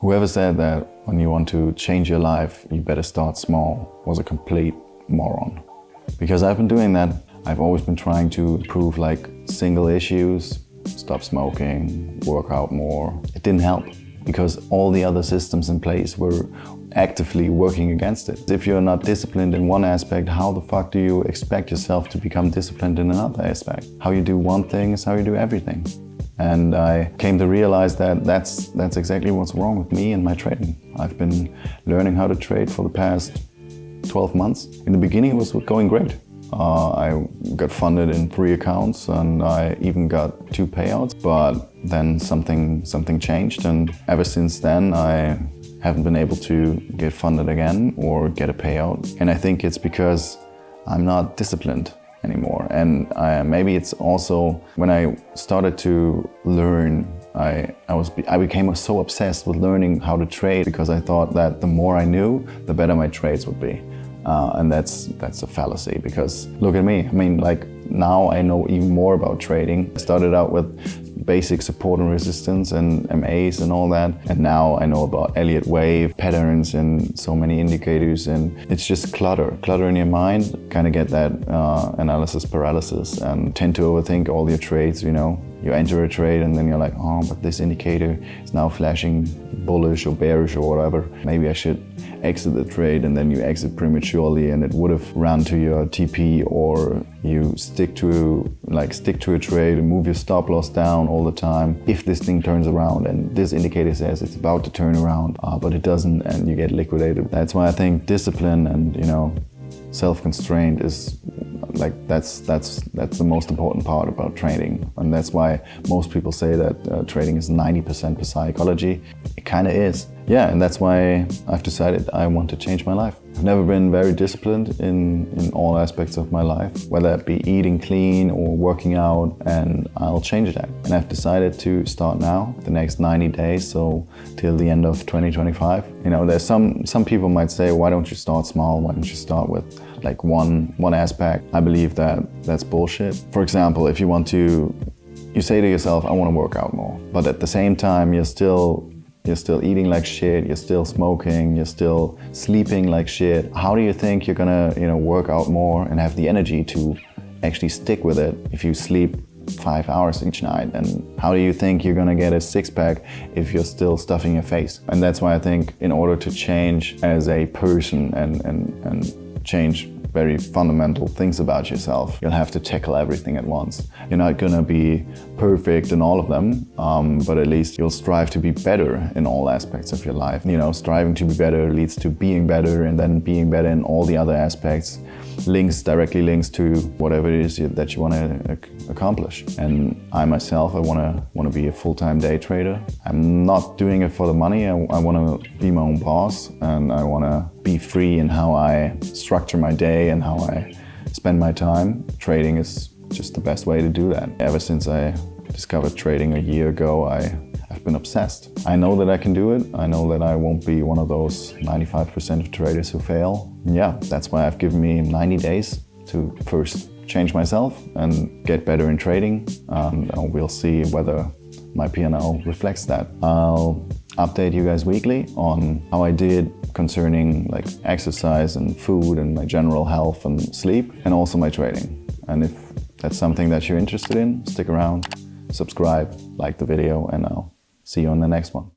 Whoever said that when you want to change your life, you better start small was a complete moron. Because I've been doing that. I've always been trying to improve like single issues, stop smoking, work out more. It didn't help because all the other systems in place were actively working against it. If you're not disciplined in one aspect, how the fuck do you expect yourself to become disciplined in another aspect? How you do one thing is how you do everything. And I came to realize that that's exactly what's wrong with me and my trading. I've been learning how to trade for the past 12 months. In the beginning, it was going great. I got funded in 3 accounts and I even got 2 payouts. But then something changed, and ever since then, I haven't been able to get funded again or get a payout. And I think it's because I'm not disciplined anymore. And maybe it's also when I started to learn, I became so obsessed with learning how to trade because I thought that the more I knew, the better my trades would be. And that's a fallacy, because look at me. I mean, like, now I know even more about trading. I started out with basic support and resistance and MAs and all that. And now I know about Elliott wave, patterns and so many indicators. And it's just clutter in your mind. Kind of get that analysis paralysis and tend to overthink all your trades, you know. You enter a trade and then you're like, oh, but this indicator is now flashing bullish or bearish or whatever. Maybe I should exit the trade, and then you exit prematurely and it would have run to your TP, or you stick to a trade and move your stop loss down all the time. If this thing turns around and this indicator says it's about to turn around, but it doesn't, and you get liquidated. That's why I think discipline and, you know, self-constraint is like that's the most important part about trading. And that's why most people say that trading is 90% psychology. It kind of is. Yeah, and that's why I've decided I want to change my life. I've never been very disciplined in all aspects of my life, whether it be eating clean or working out, and I'll change that. And I've decided to start now, the next 90 days, so till the end of 2025. You know, there's some people might say, why don't you start small? Why don't you start with like one aspect? I believe that that's bullshit. For example, if you say to yourself, I want to work out more, but at the same time you're still eating like shit, you're still smoking, you're still sleeping like shit. How do you think you're gonna, you know, work out more and have the energy to actually stick with it if you sleep 5 hours each night? And how do you think you're gonna get a six-pack if you're still stuffing your face? And that's why I think in order to change as a person and change very fundamental things about yourself, you'll have to tackle everything at once. You're not gonna be perfect in all of them, but at least you'll strive to be better in all aspects of your life. You know, striving to be better leads to being better, and then being better in all the other aspects directly links to whatever it is that you want to accomplish. And I myself, I want to be a full-time day trader. I'm not doing it for the money. I want to be my own boss, and I want to be free in how I structure my day and how I spend my time. Trading is just the best way to do that. Ever since I discovered trading a year ago, I've been obsessed. I know that I can do it. I know that I won't be one of those 95% of traders who fail. Yeah, that's why I've given me 90 days to first change myself and get better in trading. And we'll see whether my P&L reflects that. I'll update you guys weekly on how I did concerning like exercise and food and my general health and sleep, and also my trading. And if that's something that you're interested in, stick around, subscribe, like the video, and I'll see you on the next one.